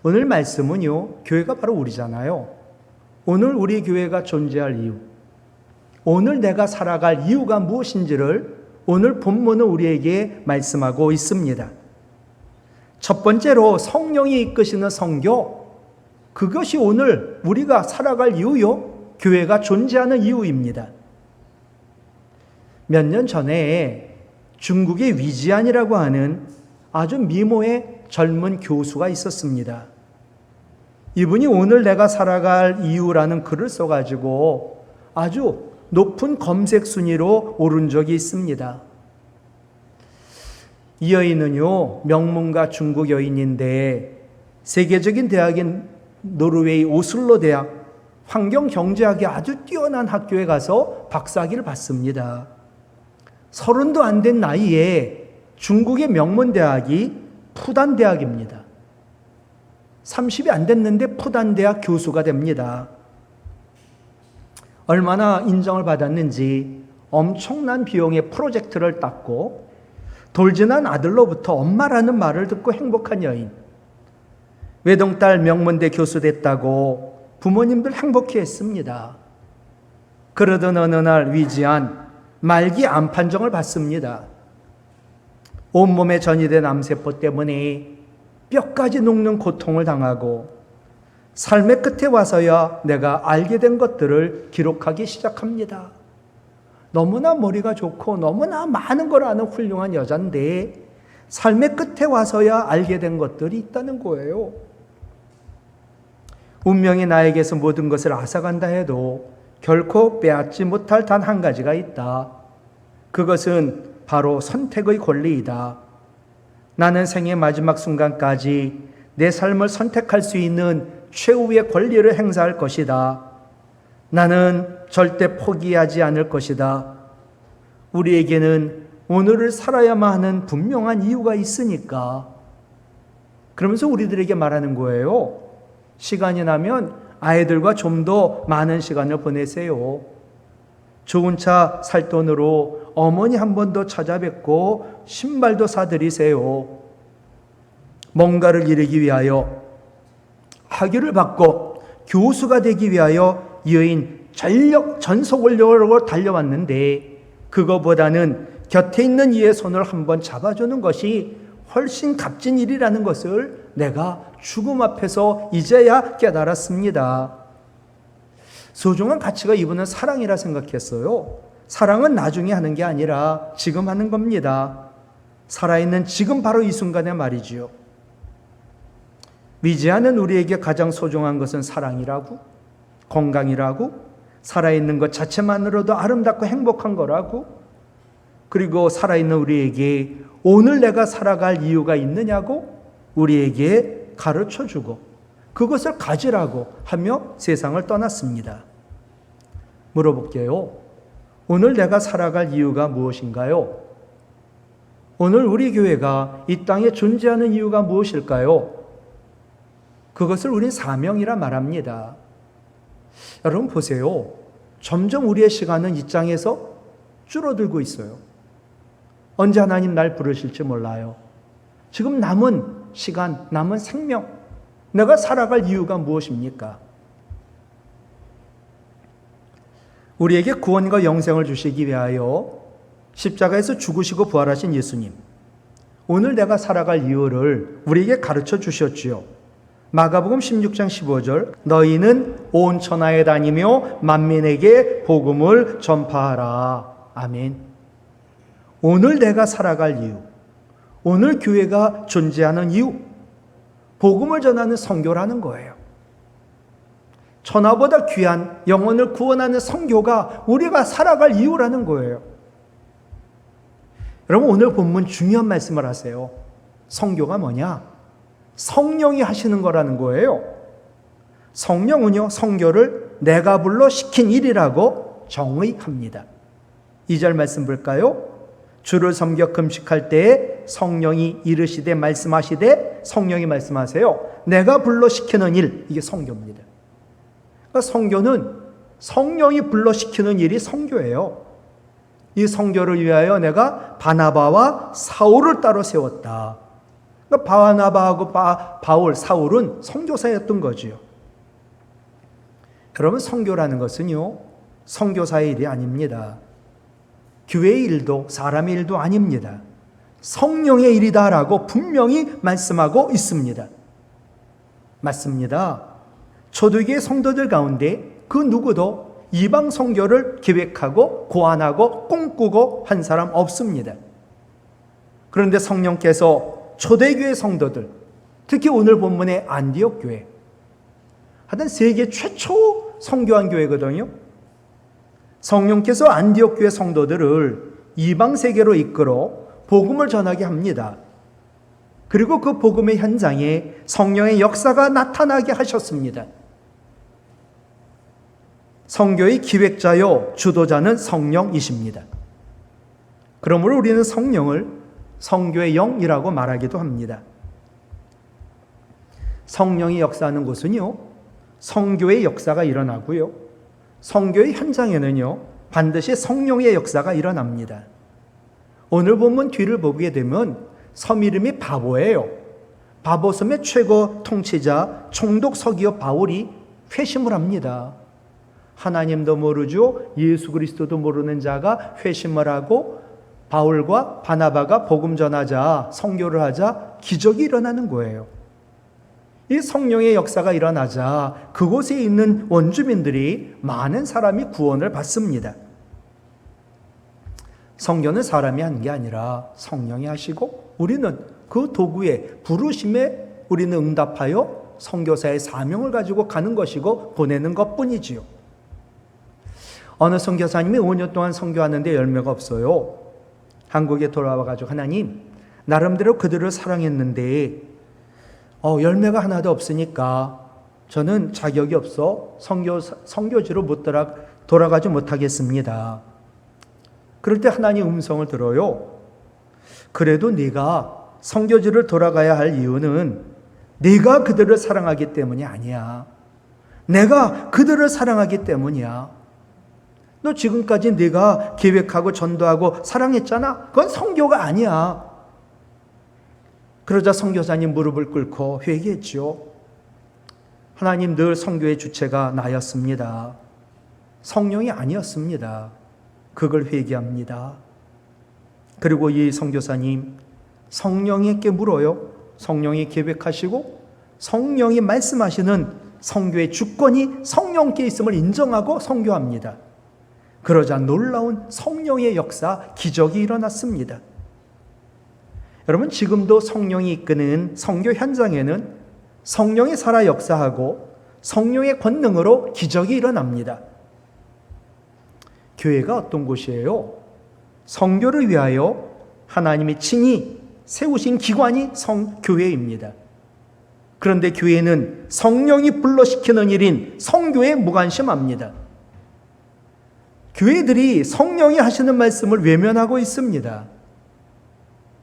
오늘 말씀은요, 교회가 바로 우리잖아요. 오늘 우리 교회가 존재할 이유, 오늘 내가 살아갈 이유가 무엇인지를 오늘 본문은 우리에게 말씀하고 있습니다. 첫 번째로 성령이 이끄시는 선교, 그것이 오늘 우리가 살아갈 이유요, 교회가 존재하는 이유입니다. 몇 년 전에 중국의 위지안이라고 하는 아주 미모의 젊은 교수가 있었습니다. 이분이 오늘 내가 살아갈 이유라는 글을 써가지고 아주 높은 검색 순위로 오른 적이 있습니다. 이 여인은요, 명문가 중국 여인인데 세계적인 대학인 노르웨이 오슬로 대학 환경경제학이 아주 뛰어난 학교에 가서 박사학위를 받습니다. 30도 안 된 나이에 중국의 명문대학이 푸단대학입니다. 30이 안 됐는데 푸단대학 교수가 됩니다. 얼마나 인정을 받았는지 엄청난 비용의 프로젝트를 땄고 돌진한 아들로부터 엄마라는 말을 듣고 행복한 여인. 외동딸 명문대 교수 됐다고 부모님들 행복해했습니다. 그러던 어느 날 위지안 말기 암 판정을 받습니다. 온몸에 전이된 암세포 때문에 뼈까지 녹는 고통을 당하고 삶의 끝에 와서야 내가 알게 된 것들을 기록하기 시작합니다. 너무나 머리가 좋고 너무나 많은 걸 아는 훌륭한 여잔데 삶의 끝에 와서야 알게 된 것들이 있다는 거예요. 운명이 나에게서 모든 것을 앗아간다 해도 결코 빼앗지 못할 단 한 가지가 있다. 그것은 바로 선택의 권리이다. 나는 생의 마지막 순간까지 내 삶을 선택할 수 있는 최후의 권리를 행사할 것이다. 나는 절대 포기하지 않을 것이다. 우리에게는 오늘을 살아야만 하는 분명한 이유가 있으니까. 그러면서 우리들에게 말하는 거예요. 시간이 나면 아이들과 좀 더 많은 시간을 보내세요. 좋은 차 살 돈으로 어머니 한 번 더 찾아뵙고 신발도 사드리세요. 뭔가를 이루기 위하여 학위를 받고 교수가 되기 위하여 이 여인 전속원력으로 달려왔는데 그거보다는 곁에 있는 이의 손을 한번 잡아주는 것이 훨씬 값진 일이라는 것을 내가 죽음 앞에서 이제야 깨달았습니다. 소중한 가치가 이분은 사랑이라 생각했어요. 사랑은 나중에 하는 게 아니라 지금 하는 겁니다. 살아있는 지금 바로 이 순간의 말이지요. 위지하는 우리에게 가장 소중한 것은 사랑이라고, 건강이라고, 살아있는 것 자체만으로도 아름답고 행복한 거라고, 그리고 살아있는 우리에게 오늘 내가 살아갈 이유가 있느냐고 우리에게 가르쳐주고 그것을 가지라고 하며 세상을 떠났습니다. 물어볼게요. 오늘 내가 살아갈 이유가 무엇인가요? 오늘 우리 교회가 이 땅에 존재하는 이유가 무엇일까요? 그것을 우린 사명이라 말합니다. 여러분 보세요. 점점 우리의 시간은 이 땅에서 줄어들고 있어요. 언제 하나님 날 부르실지 몰라요. 지금 남은 시간, 남은 생명, 내가 살아갈 이유가 무엇입니까? 우리에게 구원과 영생을 주시기 위하여 십자가에서 죽으시고 부활하신 예수님, 오늘 내가 살아갈 이유를 우리에게 가르쳐 주셨지요. 마가복음 16장 15절, 너희는 온 천하에 다니며 만민에게 복음을 전파하라. 아멘. 오늘 내가 살아갈 이유, 오늘 교회가 존재하는 이유, 복음을 전하는 선교라는 거예요. 천하보다 귀한 영혼을 구원하는 선교가 우리가 살아갈 이유라는 거예요. 여러분 오늘 본문 중요한 말씀을 하세요. 선교가 뭐냐? 성령이 하시는 거라는 거예요. 성령은요, 선교를 내가 불러 시킨 일이라고 정의합니다. 2절 말씀 볼까요? 주를 섬겨 금식할 때에 성령이 이르시되 말씀하시되, 성령이 말씀하세요. 내가 불러 시키는 일, 이게 선교입니다. 그러니까 선교는 성령이 불러 시키는 일이 선교예요. 이 선교를 위하여 내가 바나바와 사울을 따로 세웠다. 그러니까 바나바하고 바울, 사울은 선교사였던 거지요. 여러분, 선교라는 것은요, 선교사의 일이 아닙니다. 교회의 일도 사람의 일도 아닙니다. 성령의 일이다라고 분명히 말씀하고 있습니다. 맞습니다. 초대교회 성도들 가운데 그 누구도 이방 선교를 계획하고 고안하고 꿈꾸고 한 사람 없습니다. 그런데 성령께서 초대교회 성도들, 특히 오늘 본문의 안디옥 교회, 하여튼 세계 최초 선교한 교회거든요. 성령께서 안디옥 교회 성도들을 이방 세계로 이끌어 복음을 전하게 합니다. 그리고 그 복음의 현장에 성령의 역사가 나타나게 하셨습니다. 선교의 기획자요 주도자는 성령이십니다. 그러므로 우리는 성령을 선교의 영이라고 말하기도 합니다. 성령이 역사하는 곳은요, 선교의 역사가 일어나고요, 선교의 현장에는요, 반드시 성령의 역사가 일어납니다. 오늘 본문 뒤를 보게 되면 섬 이름이 바보예요. 바보섬의 최고 통치자 총독 서기오 바울이 회심을 합니다. 하나님도 모르죠. 예수 그리스도도 모르는 자가 회심을 하고 바울과 바나바가 복음 전하자, 선교를 하자 기적이 일어나는 거예요. 이 성령의 역사가 일어나자 그곳에 있는 원주민들이 많은 사람이 구원을 받습니다. 선교는 사람이 하는 게 아니라 성령이 하시고 우리는 그 도구에 부르심에 우리는 응답하여 선교사의 사명을 가지고 가는 것이고 보내는 것뿐이지요. 어느 선교사님이 5년 동안 선교하는데 열매가 없어요. 한국에 돌아와가지고 하나님, 나름대로 그들을 사랑했는데 열매가 하나도 없으니까 저는 자격이 없어 선교지로 못 돌아가지 못하겠습니다. 그럴 때 하나님 음성을 들어요. 그래도 네가 선교지를 돌아가야 할 이유는 네가 그들을 사랑하기 때문이 아니야. 내가 그들을 사랑하기 때문이야. 너 지금까지 네가 계획하고 전도하고 사랑했잖아. 그건 선교가 아니야. 그러자 선교사님 무릎을 꿇고 회개했죠. 하나님, 늘 선교의 주체가 나였습니다. 성령이 아니었습니다. 그걸 회개합니다. 그리고 이 선교사님 성령에게 물어요. 성령이 계획하시고 성령이 말씀하시는 선교의 주권이 성령께 있음을 인정하고 선교합니다. 그러자 놀라운 성령의 역사, 기적이 일어났습니다. 여러분, 지금도 성령이 이끄는 선교 현장에는 성령이 살아 역사하고 성령의 권능으로 기적이 일어납니다. 교회가 어떤 곳이에요? 선교를 위하여 하나님이 친히 세우신 기관이 교회입니다. 그런데 교회는 성령이 불러시키는 일인 선교에 무관심합니다. 교회들이 성령이 하시는 말씀을 외면하고 있습니다.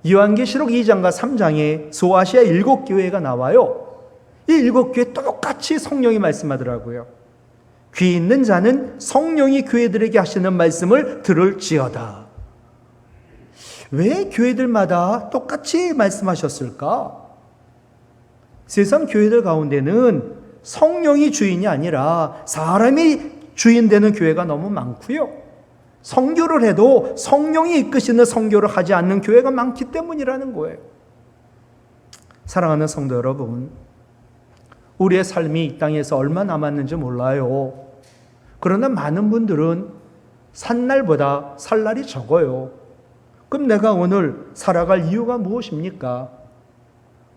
요한계시록 2장과 3장에 소아시아 7교회가 나와요. 이 7교회 똑같이 성령이 말씀하더라고요. 귀 있는 자는 성령이 교회들에게 하시는 말씀을 들을지어다. 왜 교회들마다 똑같이 말씀하셨을까? 세상 교회들 가운데는 성령이 주인이 아니라 사람이 주인 되는 교회가 너무 많고요. 선교를 해도 성령이 이끄시는 선교를 하지 않는 교회가 많기 때문이라는 거예요. 사랑하는 성도 여러분, 우리의 삶이 이 땅에서 얼마 남았는지 몰라요. 그러나 많은 분들은 산 날보다 살 날이 적어요. 그럼 내가 오늘 살아갈 이유가 무엇입니까?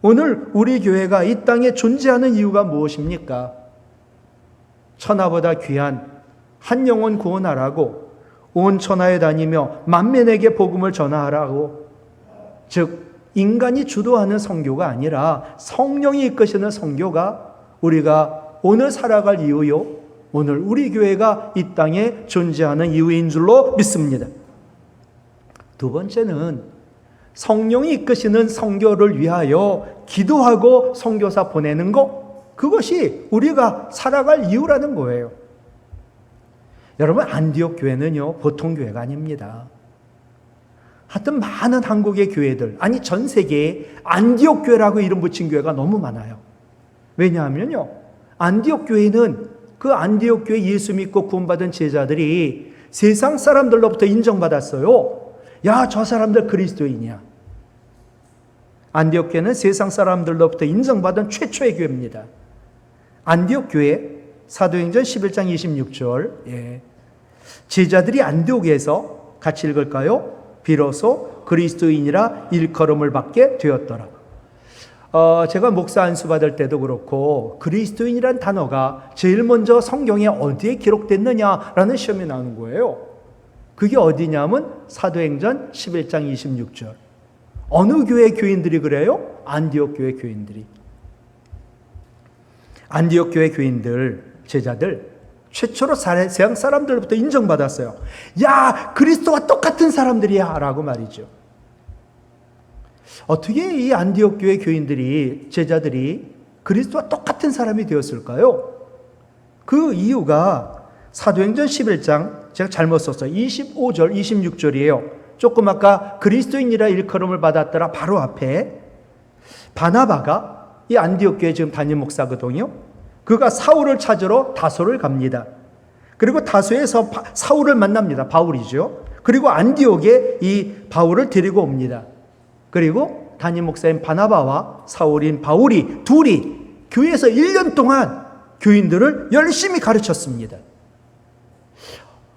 오늘 우리 교회가 이 땅에 존재하는 이유가 무엇입니까? 천하보다 귀한 한 영혼 구원하라고 온 천하에 다니며 만민에게 복음을 전하라고, 즉 인간이 주도하는 선교가 아니라 성령이 이끄시는 선교가 우리가 오늘 살아갈 이유요, 오늘 우리 교회가 이 땅에 존재하는 이유인 줄로 믿습니다. 두 번째는 성령이 이끄시는 선교를 위하여 기도하고 선교사 보내는 것, 그것이 우리가 살아갈 이유라는 거예요. 여러분, 안디옥 교회는요 보통 교회가 아닙니다. 하여튼 많은 한국의 교회들, 아니 전 세계에 안디옥 교회라고 이름 붙인 교회가 너무 많아요. 왜냐하면요, 안디옥 교회는 그 안디옥 교회 예수 믿고 구원받은 제자들이 세상 사람들로부터 인정받았어요. 야, 저 사람들 그리스도인이야. 안디옥 교회는 세상 사람들로부터 인정받은 최초의 교회입니다. 안디옥 교회 사도행전 11장 26절, 제자들이 안디옥에서 같이 읽을까요? 비로소 그리스도인이라 일컬음을 받게 되었더라. 제가 목사 안수 받을 때도 그렇고 그리스도인이란 단어가 제일 먼저 성경에 어디에 기록됐느냐라는 시험이 나오는 거예요. 그게 어디냐면 사도행전 11장 26절. 어느 교회 교인들이 그래요? 안디옥 교회 교인들이. 안디옥 교회 교인들, 제자들 최초로 세상 사람들로부터 인정받았어요. 야, 그리스도와 똑같은 사람들이야 라고 말이죠. 어떻게 이 안디옥 교회 교인들이, 제자들이 그리스도와 똑같은 사람이 되었을까요? 그 이유가 사도행전 11장, 제가 잘못 썼어요. 25절, 26절이에요. 조금 아까 그리스도인이라 일컬음을 받았더라 바로 앞에 바나바가, 이 안디옥 교회 지금 담임 목사거든요. 그가 사울을 찾으러 다소를 갑니다. 그리고 다소에서 사울을 만납니다. 바울이죠. 그리고 안디옥에 이 바울을 데리고 옵니다. 그리고 담임 목사인 바나바와 사울인 바울이 둘이 교회에서 1년 동안 교인들을 열심히 가르쳤습니다.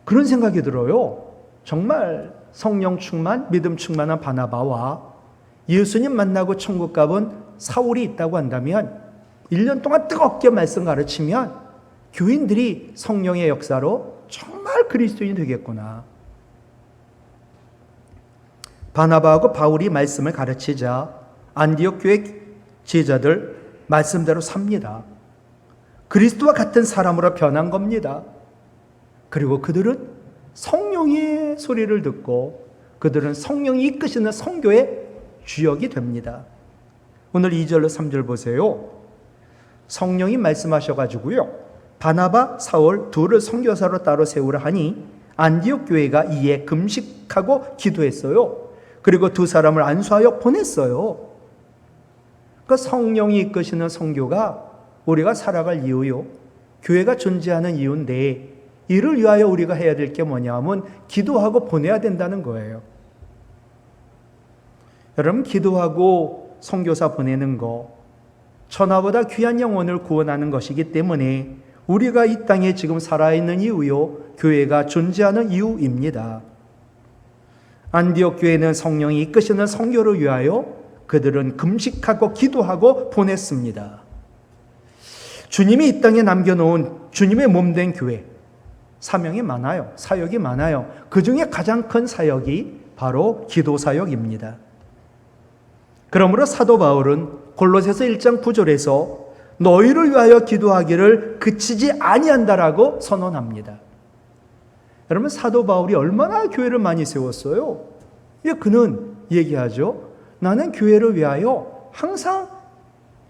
그런 생각이 들어요. 정말 성령 충만, 믿음 충만한 바나바와 예수님 만나고 천국 가본 사울이 있다고 한다면 1년 동안 뜨겁게 말씀 가르치면 교인들이 성령의 역사로 정말 그리스도인이 되겠구나. 바나바하고 바울이 말씀을 가르치자 안디옥 교회 제자들 말씀대로 삽니다. 그리스도와 같은 사람으로 변한 겁니다. 그리고 그들은 성령의 소리를 듣고 그들은 성령이 이끄시는 선교의 주역이 됩니다. 오늘 2절로 3절 보세요. 성령이 말씀하셔가지고요, 바나바, 사울 둘을 선교사로 따로 세우라 하니 안디옥 교회가 이에 금식하고 기도했어요. 그리고 두 사람을 안수하여 보냈어요. 그 성령이 이끄시는 선교가 우리가 살아갈 이유요, 교회가 존재하는 이유인데, 이를 위하여 우리가 해야 될 게 뭐냐면 기도하고 보내야 된다는 거예요. 여러분, 기도하고 선교사 보내는 거, 천하보다 귀한 영혼을 구원하는 것이기 때문에 우리가 이 땅에 지금 살아있는 이유요, 교회가 존재하는 이유입니다. 안디옥 교회는 성령이 이끄시는 선교를 위하여 그들은 금식하고 기도하고 보냈습니다. 주님이 이 땅에 남겨놓은 주님의 몸된 교회, 사명이 많아요. 사역이 많아요. 그 중에 가장 큰 사역이 바로 기도 사역입니다. 그러므로 사도 바울은 골로새서 1장 9절에서 너희를 위하여 기도하기를 그치지 아니한다라고 선언합니다. 여러분, 사도 바울이 얼마나 교회를 많이 세웠어요? 그는 얘기하죠. 나는 교회를 위하여 항상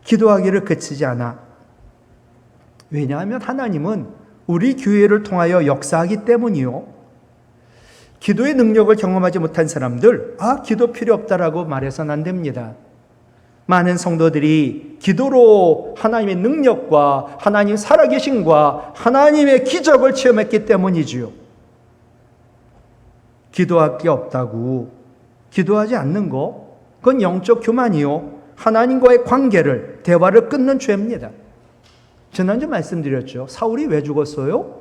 기도하기를 그치지 않아. 왜냐하면 하나님은 우리 교회를 통하여 역사하기 때문이요. 기도의 능력을 경험하지 못한 사람들, 기도 필요 없다라고 말해서는 안 됩니다. 많은 성도들이 기도로 하나님의 능력과 하나님 살아계심과 하나님의 기적을 체험했기 때문이지요. 기도할 게 없다고 기도하지 않는 거, 그건 영적 교만이요, 하나님과의 관계를, 대화를 끊는 죄입니다. 지난주 말씀드렸죠. 사울이 왜 죽었어요?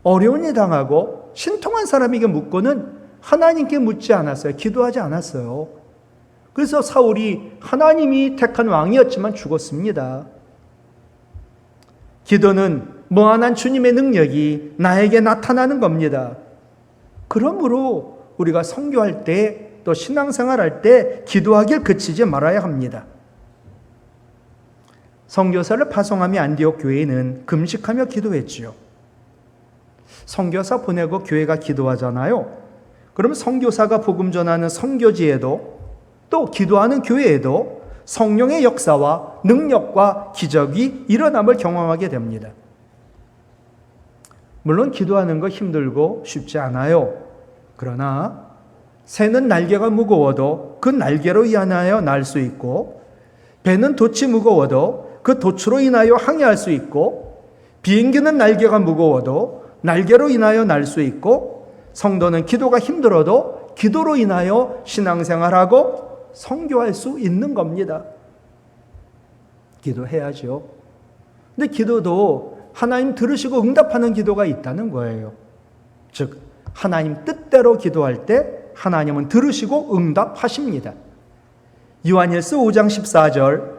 어려운 일 당하고 신통한 사람에게 묻고는 하나님께 묻지 않았어요. 기도하지 않았어요. 그래서 사울이 하나님이 택한 왕이었지만 죽었습니다. 기도는 무한한 주님의 능력이 나에게 나타나는 겁니다. 그러므로 우리가 선교할 때, 또 신앙생활할 때 기도하길 그치지 말아야 합니다. 선교사를 파송하며 안디옥 교회는 금식하며 기도했지요. 선교사 보내고 교회가 기도하잖아요. 그럼 선교사가 복음 전하는 선교지에도, 또 기도하는 교회에도 성령의 역사와 능력과 기적이 일어남을 경험하게 됩니다. 물론 기도하는 거 힘들고 쉽지 않아요. 그러나 새는 날개가 무거워도 그 날개로 인하여 날 수 있고, 배는 돛이 무거워도 그 돛으로 인하여 항해할 수 있고, 비행기는 날개가 무거워도 날개로 인하여 날 수 있고, 성도는 기도가 힘들어도 기도로 인하여 신앙생활하고 선교할 수 있는 겁니다. 기도해야죠. 근데 기도도 하나님 들으시고 응답하는 기도가 있다는 거예요. 즉, 하나님 뜻대로 기도할 때 하나님은 들으시고 응답하십니다. 요한일서 5장 14절,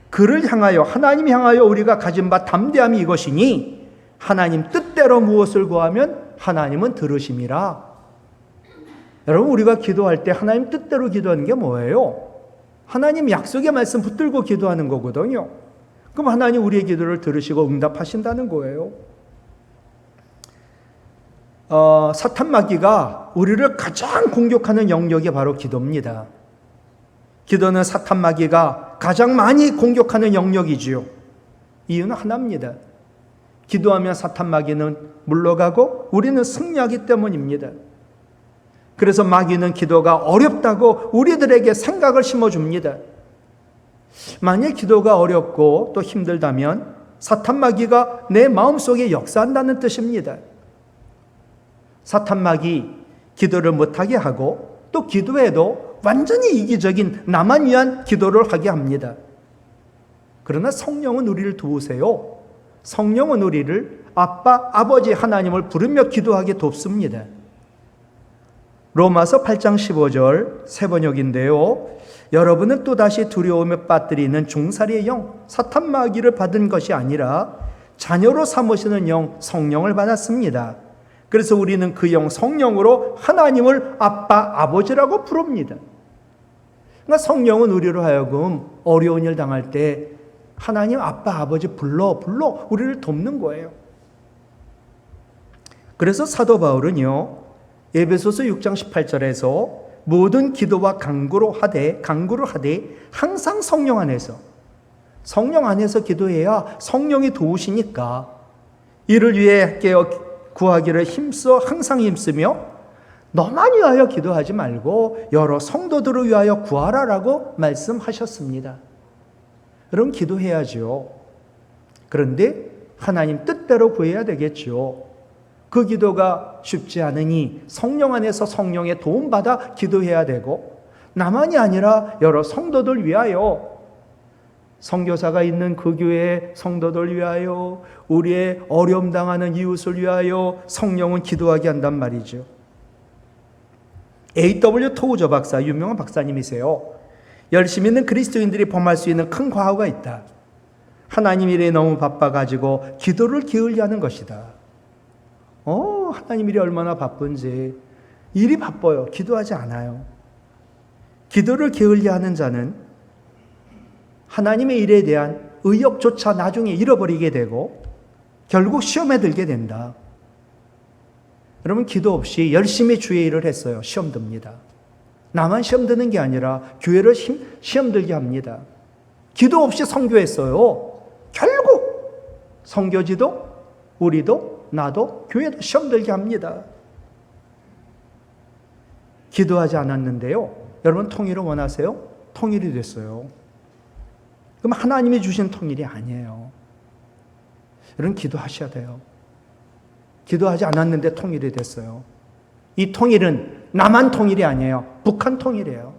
그를 향하여, 하나님 향하여 우리가 가진 바 담대함이 이것이니 하나님 뜻대로 무엇을 구하면 하나님은 들으심이라. 여러분, 우리가 기도할 때 하나님 뜻대로 기도하는 게 뭐예요? 하나님 약속의 말씀 붙들고 기도하는 거거든요. 그럼 하나님 우리의 기도를 들으시고 응답하신다는 거예요. 사탄 마귀가 우리를 가장 공격하는 영역이 바로 기도입니다. 기도는 사탄 마귀가 가장 많이 공격하는 영역이지요. 이유는 하나입니다. 기도하면 사탄 마귀는 물러가고 우리는 승리하기 때문입니다. 그래서 마귀는 기도가 어렵다고 우리들에게 생각을 심어줍니다. 만약 기도가 어렵고 또 힘들다면 사탄 마귀가 내 마음속에 역사한다는 뜻입니다. 사탄 마귀 기도를 못하게 하고 또 기도해도 완전히 이기적인 나만 위한 기도를 하게 합니다. 그러나 성령은 우리를 도우세요. 성령은 우리를 아빠, 아버지 하나님을 부르며 기도하게 돕습니다. 로마서 8장 15절 새 번역인데요. 여러분은 또다시 두려움에 빠뜨리는 종살이의 영, 사탄 마귀를 받은 것이 아니라 자녀로 삼으시는 영, 성령을 받았습니다. 그래서 우리는 그 영 성령으로 하나님을 아빠, 아버지라고 부릅니다. 그러니까 성령은 우리로 하여금 어려운 일 당할 때 하나님 아빠, 아버지 불러 우리를 돕는 거예요. 그래서 사도 바울은요, 에베소서 6장 18절에서 모든 기도와 간구를 하되 항상 성령 안에서 기도해야 성령이 도우시니까 이를 위해 깨어 구하기를 항상 힘쓰며 너만 위하여 기도하지 말고 여러 성도들을 위하여 구하라라고 말씀하셨습니다. 여러분, 기도해야죠. 그런데 하나님 뜻대로 구해야 되겠죠. 그 기도가 쉽지 않으니 성령 안에서 성령의 도움받아 기도해야 되고, 나만이 아니라 여러 성도들 위하여, 선교사가 있는 그 교회의 성도들 위하여, 우리의 어려움 당하는 이웃을 위하여 성령은 기도하게 한단 말이죠. A.W. 토우저 박사, 유명한 박사님이세요. 열심히 있는 그리스도인들이 범할 수 있는 큰 과오가 있다. 하나님 일에 너무 바빠가지고 기도를 게을리 하는 것이다. 하나님 일이 얼마나 바쁜지. 일이 바빠요. 기도하지 않아요. 기도를 게을리 하는 자는 하나님의 일에 대한 의욕조차 나중에 잃어버리게 되고 결국 시험에 들게 된다. 여러분, 기도 없이 열심히 주의 일을 했어요. 시험 듭니다. 나만 시험 드는 게 아니라 교회를 시험 들게 합니다. 기도 없이 선교했어요. 결국 선교지도 우리도 나도 교회도 시험 들게 합니다. 기도하지 않았는데요. 여러분, 통일을 원하세요? 통일이 됐어요. 그럼 하나님이 주신 통일이 아니에요. 여러분, 기도하셔야 돼요. 기도하지 않았는데 통일이 됐어요. 이 통일은 남한 통일이 아니에요. 북한 통일이에요.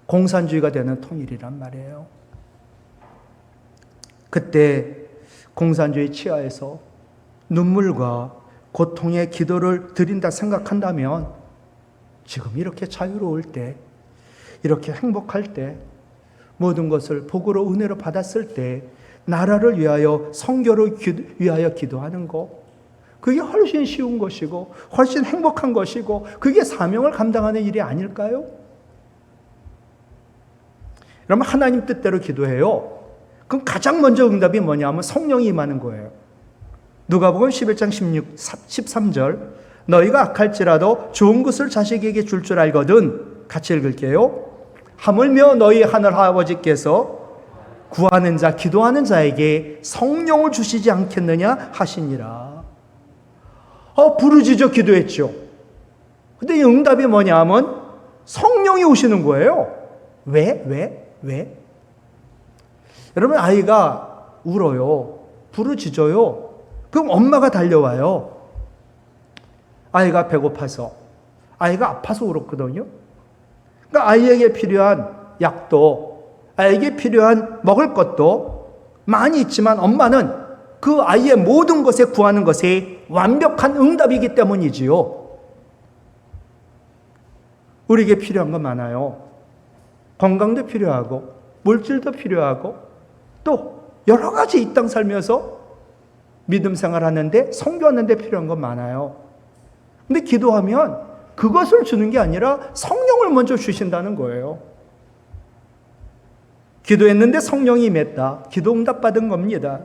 공산주의가 되는 통일이란 말이에요. 그때 공산주의 치하에서 눈물과 고통의 기도를 드린다 생각한다면 지금 이렇게 자유로울 때, 이렇게 행복할 때, 모든 것을 복으로 은혜로 받았을 때 나라를 위하여, 선교를 위하여 기도하는 것, 그게 훨씬 쉬운 것이고 훨씬 행복한 것이고 그게 사명을 감당하는 일이 아닐까요? 여러분, 하나님 뜻대로 기도해요. 그럼 가장 먼저 응답이 뭐냐면 성령이 임하는 거예요. 누가복음 11장 13절, 너희가 악할지라도 좋은 것을 자식에게 줄 알거든. 같이 읽을게요. 하물며 너희 하늘 아버지께서 구하는 자, 기도하는 자에게 성령을 주시지 않겠느냐 하시니라. 부르짖어 기도했죠. 근데 이 응답이 뭐냐면 성령이 오시는 거예요. 왜? 여러분, 아이가 울어요. 부르짖어요. 그럼 엄마가 달려와요. 아이가 배고파서, 아이가 아파서 울었거든요. 그러니까 아이에게 필요한 약도, 아이에게 필요한 먹을 것도 많이 있지만 엄마는 그 아이의 모든 것에 구하는 것이 완벽한 응답이기 때문이지요. 우리에게 필요한 거 많아요. 건강도 필요하고 물질도 필요하고 또 여러 가지 이 땅 살면서 믿음 생활하는데 성교하는데 필요한 건 많아요. 근데 기도하면 그것을 주는 게 아니라 성령을 먼저 주신다는 거예요. 기도했는데 성령이 임했다. 기도 응답받은 겁니다.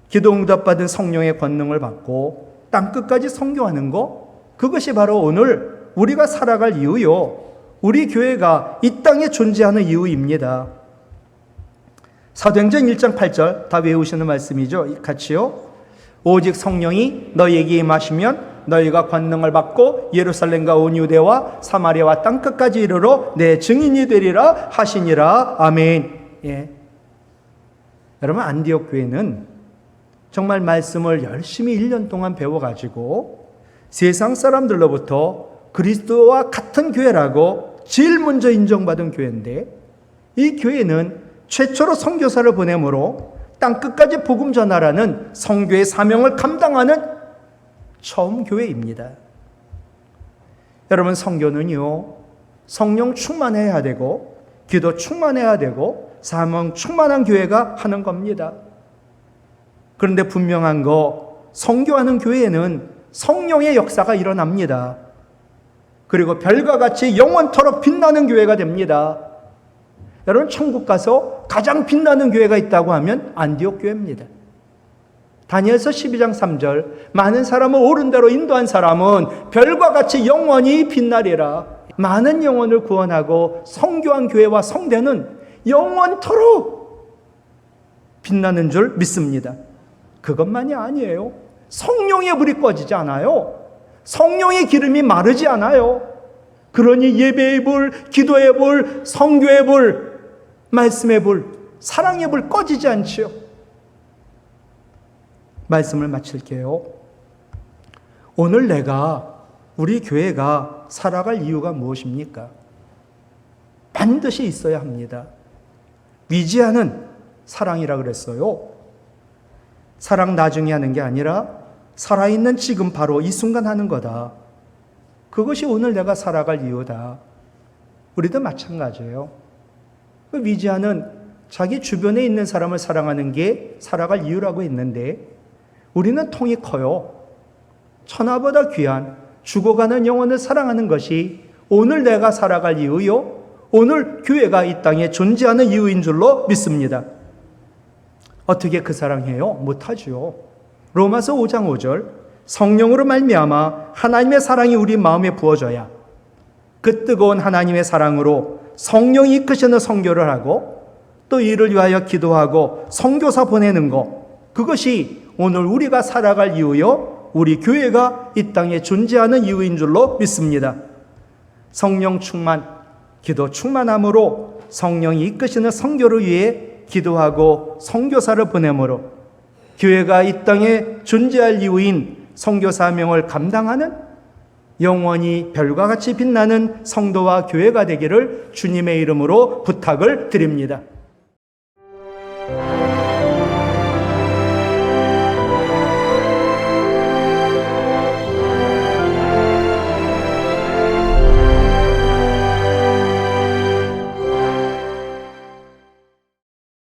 기도 응답받은 성령의 권능을 받고 땅끝까지 선교하는 거, 그것이 바로 오늘 우리가 살아갈 이유요, 우리 교회가 이 땅에 존재하는 이유입니다. 사도행전 1장 8절 다 외우시는 말씀이죠. 같이요. 오직 성령이 너희에게 임하시면 너희가 권능을 받고 예루살렘과 온 유대와 사마리아와 땅끝까지 이르러 내 증인이 되리라 하시니라. 아멘. 예. 여러분, 안디옥 교회는 정말 말씀을 열심히 1년 동안 배워가지고 세상 사람들로부터 그리스도와 같은 교회라고 제일 먼저 인정받은 교회인데, 이 교회는 최초로 선교사를 보내므로 땅끝까지 복음 전하라는 선교의 사명을 감당하는 처음 교회입니다. 여러분, 선교는요, 성령 충만해야 되고 기도 충만해야 되고 사명 충만한 교회가 하는 겁니다. 그런데 분명한 거, 선교하는 교회에는 성령의 역사가 일어납니다. 그리고 별과 같이 영원토록 빛나는 교회가 됩니다. 여러분, 천국 가서 가장 빛나는 교회가 있다고 하면 안디옥 교회입니다. 다니엘서 12장 3절, 많은 사람을 옳은 대로 인도한 사람은 별과 같이 영원히 빛나리라. 많은 영혼을 구원하고 선교한 교회와 성대는 영원토록 빛나는 줄 믿습니다. 그것만이 아니에요. 성령의 불이 꺼지지 않아요. 성령의 기름이 마르지 않아요. 그러니 예배의 불, 기도의 불, 선교의 불, 말씀의 불, 사랑의 불 꺼지지 않지요. 말씀을 마칠게요. 오늘 우리 교회가 살아갈 이유가 무엇입니까? 반드시 있어야 합니다. 위지하는 사랑이라 그랬어요. 사랑 나중에 하는 게 아니라 살아있는 지금 바로 이 순간 하는 거다. 그것이 오늘 내가 살아갈 이유다. 우리도 마찬가지예요. 위지하는 자기 주변에 있는 사람을 사랑하는 게 살아갈 이유라고 했는데, 우리는 통이 커요. 천하보다 귀한 죽어가는 영혼을 사랑하는 것이 오늘 내가 살아갈 이유요, 오늘 교회가 이 땅에 존재하는 이유인 줄로 믿습니다. 어떻게 그 사랑해요? 못하죠. 로마서 5장 5절, 성령으로 말미암아 하나님의 사랑이 우리 마음에 부어져야 그 뜨거운 하나님의 사랑으로 성령이 이끄시는 선교를 하고 또 이를 위하여 기도하고 선교사 보내는 것, 그것이 오늘 우리가 살아갈 이유요, 우리 교회가 이 땅에 존재하는 이유인 줄로 믿습니다. 성령 충만, 기도 충만함으로 성령이 이끄시는 선교를 위해 기도하고 선교사를 보내므로 교회가 이 땅에 존재할 이유인 선교 사명을 감당하는 영원히 별과 같이 빛나는 성도와 교회가 되기를 주님의 이름으로 부탁을 드립니다.